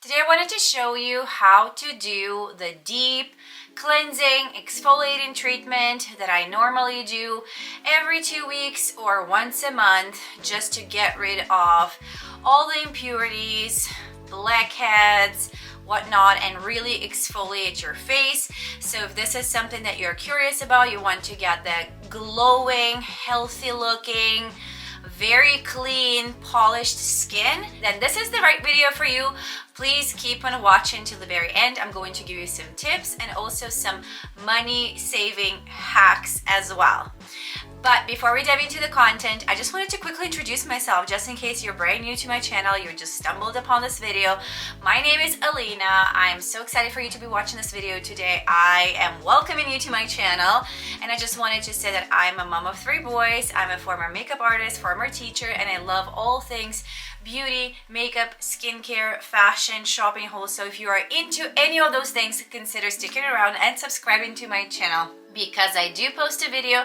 Today I wanted to show you how to do the deep cleansing exfoliating treatment that I normally do every 2 weeks or once a month, just to get rid of all the impurities, blackheads, whatnot, and really exfoliate your face. So if this is something that you're curious about, you want to get that glowing, healthy looking, very clean, polished skin, then this is the right video for you. Please keep on watching till the very end. I'm going to give you some tips and also some money saving hacks as well. But before we dive into the content, I just wanted to quickly introduce myself, just in case you're brand new to my channel, you just stumbled upon this video. My name is Alina. I'm so excited for you to be watching this video today. I am welcoming you to my channel, and I just wanted to say that I'm a mom of 3 boys. I'm a former makeup artist, former teacher, and I love all things beauty, makeup, skincare, fashion, shopping, haul. So if you are into any of those things, consider sticking around and subscribing to my channel, because I do post a video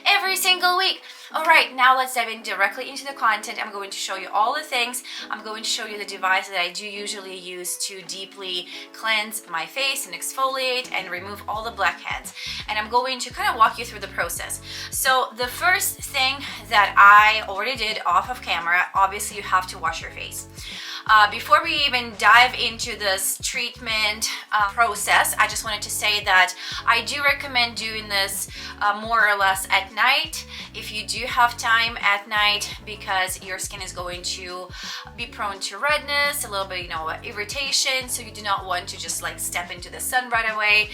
every single week. All right, now let's dive in directly into the content. I'm going to show you all the things. I'm going to show you the device that I do usually use to deeply cleanse my face and exfoliate and remove all the blackheads. And I'm going to kind of walk you through the process. So the first thing that I already did off of camera, obviously you have to wash your face. Before we even dive into this treatment process, I just wanted to say that I do recommend doing this more or less at night, if you do have time at night, because your skin is going to be prone to redness, a little bit, irritation. So you do not want to just like step into the sun right away.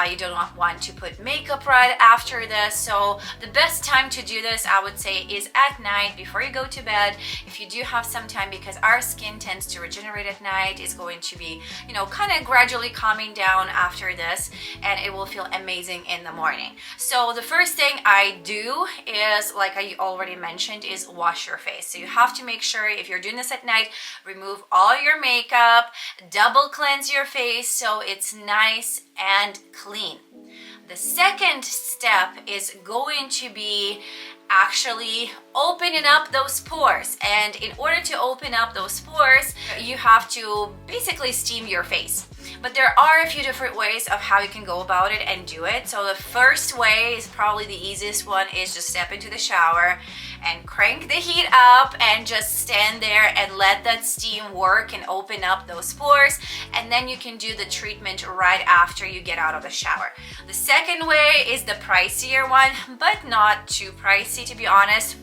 You do not want to put makeup right after this. So the best time to do this, I would say, is at night before you go to bed. If you do have some time, because our skin tends to regenerate at night, is going to be, kind of gradually calming down after this, and it will feel amazing in the morning. So the first thing I do is, like I already mentioned, is wash your face. So you have to make sure, if you're doing this at night, remove all your makeup, double cleanse your face so it's nice and clean. The second step is going to be actually opening up those pores, and in order to open up those pores, you have to basically steam your face. But there are a few different ways of how you can go about it and do it. So the first way is probably the easiest one, is just step into the shower and crank the heat up and just stand there and let that steam work and open up those pores, and then you can do the treatment right after you get out of the shower. The second way is the pricier one, but not too pricey, to be honest,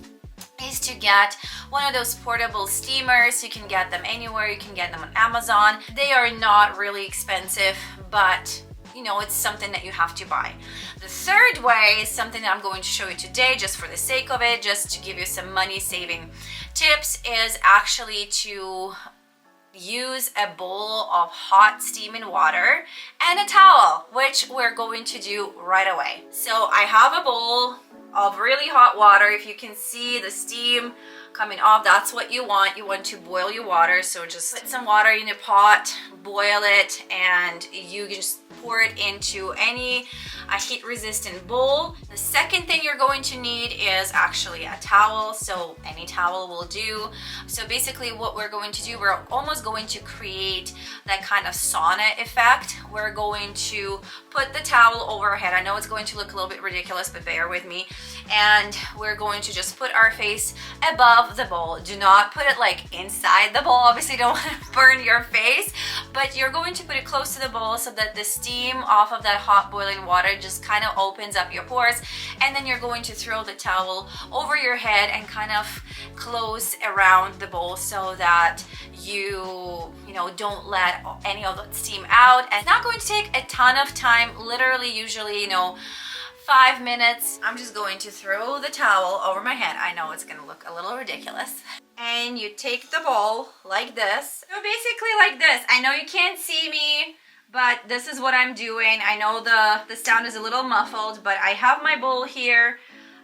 is to get one of those portable steamers. You can get them anywhere. You can get them on Amazon. They are not really expensive, but it's something that you have to buy. The third way is something that I'm going to show you today, just for the sake of it, just to give you some money saving tips, is actually to use a bowl of hot steaming water and a towel, which we're going to do right away. So I have a bowl of really hot water. If you can see the steam coming off, that's what you want. You want to boil your water. So just put some water in a pot, boil it, and you can just pour it into any heat resistant bowl. The second thing you're going to need is actually a towel. So any towel will do. So basically what we're going to do, we're almost going to create that kind of sauna effect. We're going to put the towel over our head. I know it's going to look a little bit ridiculous, but bear with me. And we're going to just put our face above the bowl. Do not put it like inside the bowl. Obviously you don't want to burn your face, but you're going to put it close to the bowl so that the steam off of that hot boiling water just kind of opens up your pores. And then you're going to throw the towel over your head and kind of close around the bowl so that you don't let any of that steam out. And it's not going to take a ton of time, literally usually 5 minutes. I'm just going to throw the towel over my head. I know it's gonna look a little ridiculous. And you take the bowl like this. So basically like this. I know you can't see me, but this is what I'm doing. I know the sound is a little muffled, but I have my bowl here.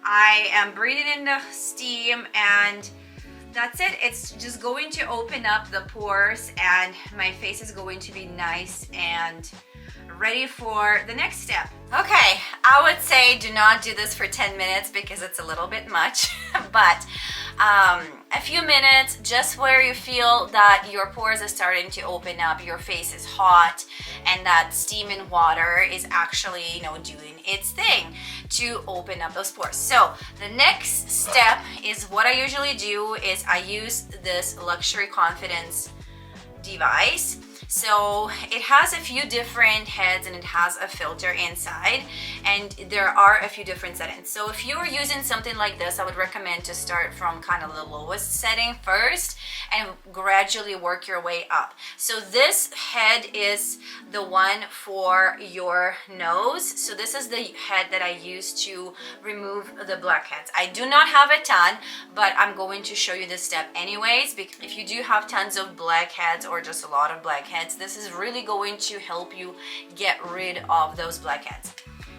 I am breathing in the steam, and that's it. It's just going to open up the pores, and my face is going to be nice and ready for the next step. Okay, I would say do not do this for 10 minutes because it's a little bit much, but a few minutes, just where you feel that your pores are starting to open up, your face is hot, and that steam and water is actually, you know, doing its thing to open up those pores. So the next step is what I usually do is I use this Luxury Confidence device. So it has a few different heads and it has a filter inside, and there are a few different settings. So if you're using something like this, I would recommend to start from kind of the lowest setting first and gradually work your way up. So this head is the one for your nose. So this is the head that I use to remove the blackheads. I do not have a ton, but I'm going to show you this step anyways, because if you do have tons of blackheads or just a lot of blackheads, this is really going to help you get rid of those blackheads.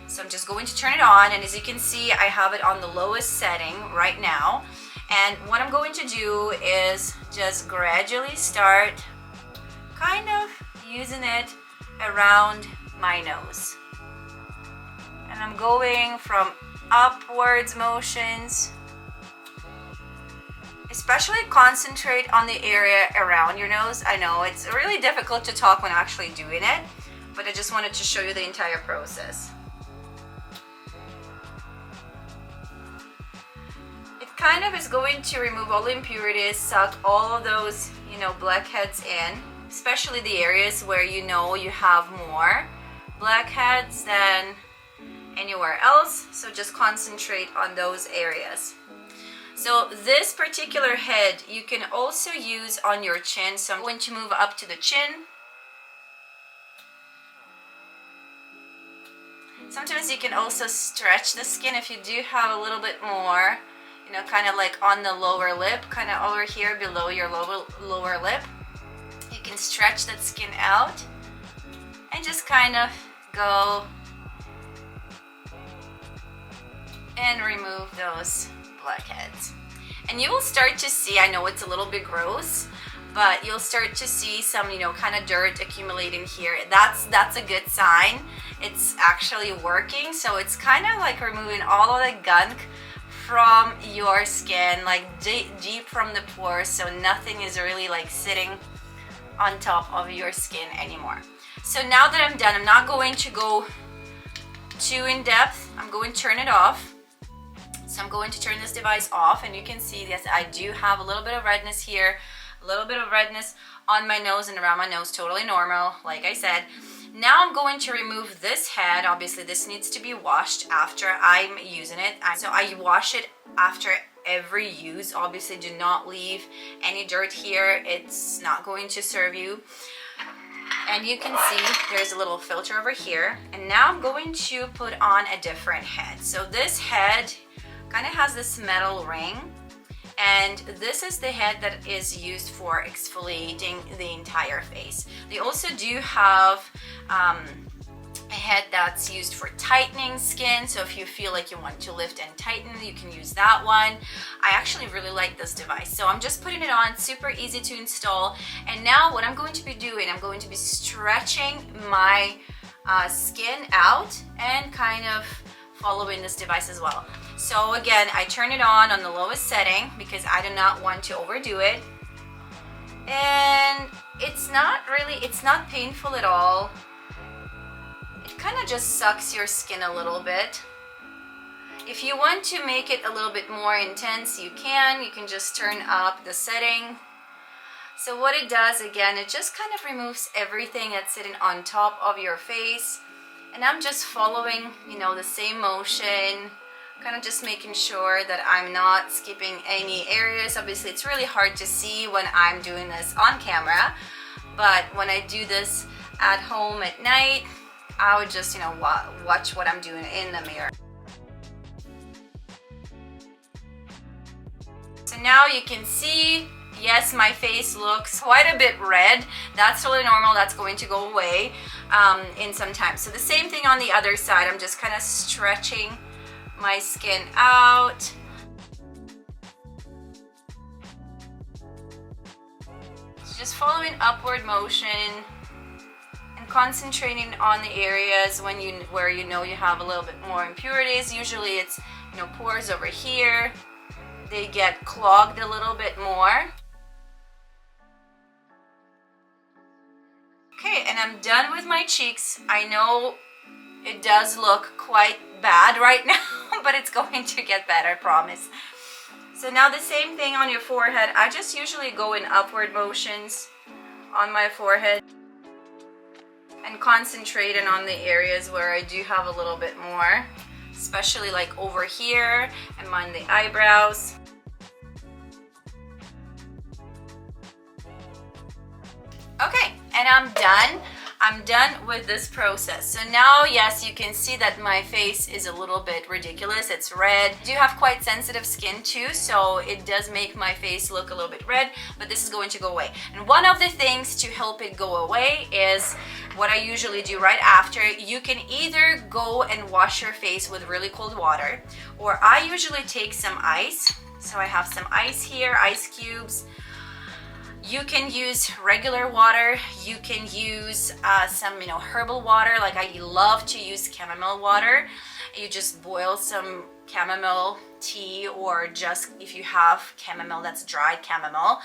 So I'm just going to turn it on, and as you can see, I have it on the lowest setting right now. And what I'm going to do is just gradually start kind of using it around my nose. And I'm going from upwards motions. Especially concentrate on the area around your nose. I know it's really difficult to talk when actually doing it, but I just wanted to show you the entire process. It kind of is going to remove all the impurities, suck all of those, you know, blackheads in, especially the areas where you know you have more blackheads than anywhere else. So just concentrate on those areas. So this particular head you can also use on your chin. So I'm going to move up to the chin. Sometimes you can also stretch the skin if you do have a little bit more, you know, kind of like on the lower lip, kind of over here below your lower lip. You can stretch that skin out and just kind of go and remove those blackheads. And you will start to see, I know it's a little bit gross, but you'll start to see some, you know, kind of dirt accumulating here. That's a good sign. It's actually working. So it's kind of like removing all of the gunk from your skin, like deep from the pores, so nothing is really like sitting on top of your skin anymore. So now that I'm done, I'm not going to go too in depth. I'm going to turn it off. So I'm going to turn this device off, and you can see yes, I do have a little bit of redness here, a little bit of redness on my nose and around my nose, totally normal, like I said. Now I'm going to remove this head. Obviously this needs to be washed after I'm using it. So I wash it after every use. Obviously do not leave any dirt here. It's not going to serve you. And you can see there's a little filter over here. And now I'm going to put on a different head. So this head kind of has this metal ring, and this is the head that is used for exfoliating the entire face. They also do have a head that's used for tightening skin, so if you feel like you want to lift and tighten, you can use that one. I actually really like this device, so I'm just putting it on, super easy to install. And now what I'm going to be doing, I'm going to be stretching my skin out and kind of following this device as well. So again, I turn it on the lowest setting because I do not want to overdo it. And it's not painful at all. It kind of just sucks your skin a little bit. If you want to make it a little bit more intense, you can just turn up the setting. So what it does, again, it just kind of removes everything that's sitting on top of your face. And I'm just following, you know, the same motion, kind of just making sure that I'm not skipping any areas. Obviously, it's really hard to see when I'm doing this on camera, but when I do this at home at night, I would just, you know, watch what I'm doing in the mirror. So now you can see, yes, my face looks quite a bit red. That's totally normal. That's going to go away in some time. So the same thing on the other side. I'm just kind of stretching my skin out. So just following upward motion and concentrating on the areas where you know you have a little bit more impurities. Usually it's, you know, pores over here, they get clogged a little bit more. Okay, and I'm done with my cheeks. I know it does look quite bad right now, but it's going to get better, I promise. So now the same thing on your forehead. I just usually go in upward motions on my forehead and concentrating on the areas where I do have a little bit more, especially like over here and on the eyebrows. Okay, and I'm done. I'm done with this process. So now, yes, you can see that my face is a little bit ridiculous. It's red. I do have quite sensitive skin too, so it does make my face look a little bit red, but this is going to go away. And one of the things to help it go away is what I usually do right after. You can either go and wash your face with really cold water, or I usually take some ice. So I have some ice here, ice cubes. You can use regular water. You can use some, herbal water. Like I love to use chamomile water. You just boil some chamomile tea, or just if you have chamomile that's dried chamomile,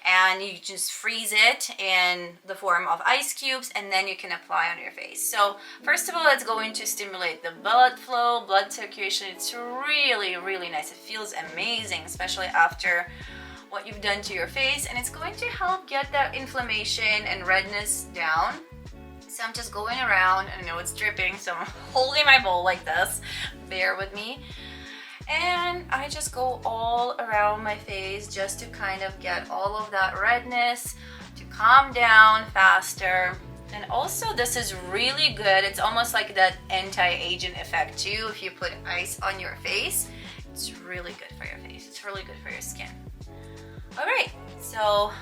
and you just freeze it in the form of ice cubes, and then you can apply on your face. So first of all, it's going to stimulate the blood flow, blood circulation. It's really, really nice. It feels amazing, especially after what you've done to your face, and it's going to help get that inflammation and redness down. So I'm just going around. I know it's dripping, so I'm holding my bowl like this. Bear with me. And I just go all around my face just to kind of get all of that redness to calm down faster. And also this is really good. It's almost like that anti-aging effect too. If you put ice on your face, it's really good for your face. It's really good for your skin. All right, so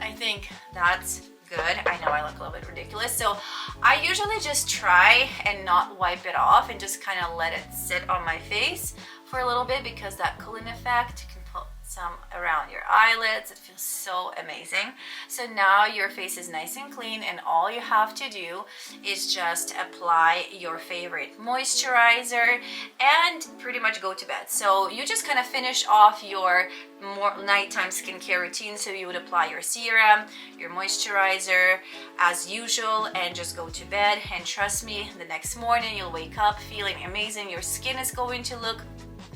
I think that's good. I know I look a little bit ridiculous. So I usually just try and not wipe it off and just kind of let it sit on my face for a little bit, because that cooling effect can put some around your eyelids. It feels so amazing. So now your face is nice and clean, and all you have to do is just apply your favorite moisturizer and pretty much go to bed. So you just kind of finish off your more nighttime skincare routine. So you would apply your serum, your moisturizer as usual, and just go to bed. And trust me, the next morning you'll wake up feeling amazing. Your skin is going to look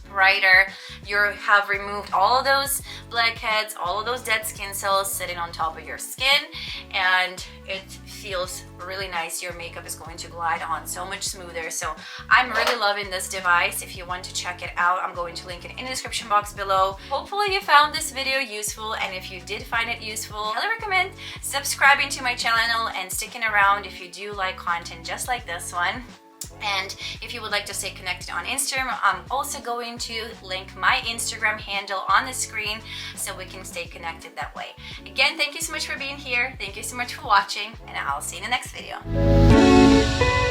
brighter. You have removed all of those blackheads, all of those dead skin cells sitting on top of your skin, and it feels really nice. Your makeup is going to glide on so much smoother. So I'm really loving this device. If you want to check it out, I'm going to link it in the description box below. Hopefully you found this video useful, and if you did find it useful, I highly recommend subscribing to my channel and sticking around if you do like content just like this one. And if you would like to stay connected on Instagram, I'm also going to link my Instagram handle on the screen so we can stay connected that way. Again, thank you so much for being here. Thank you so much for watching, and I'll see you in the next video.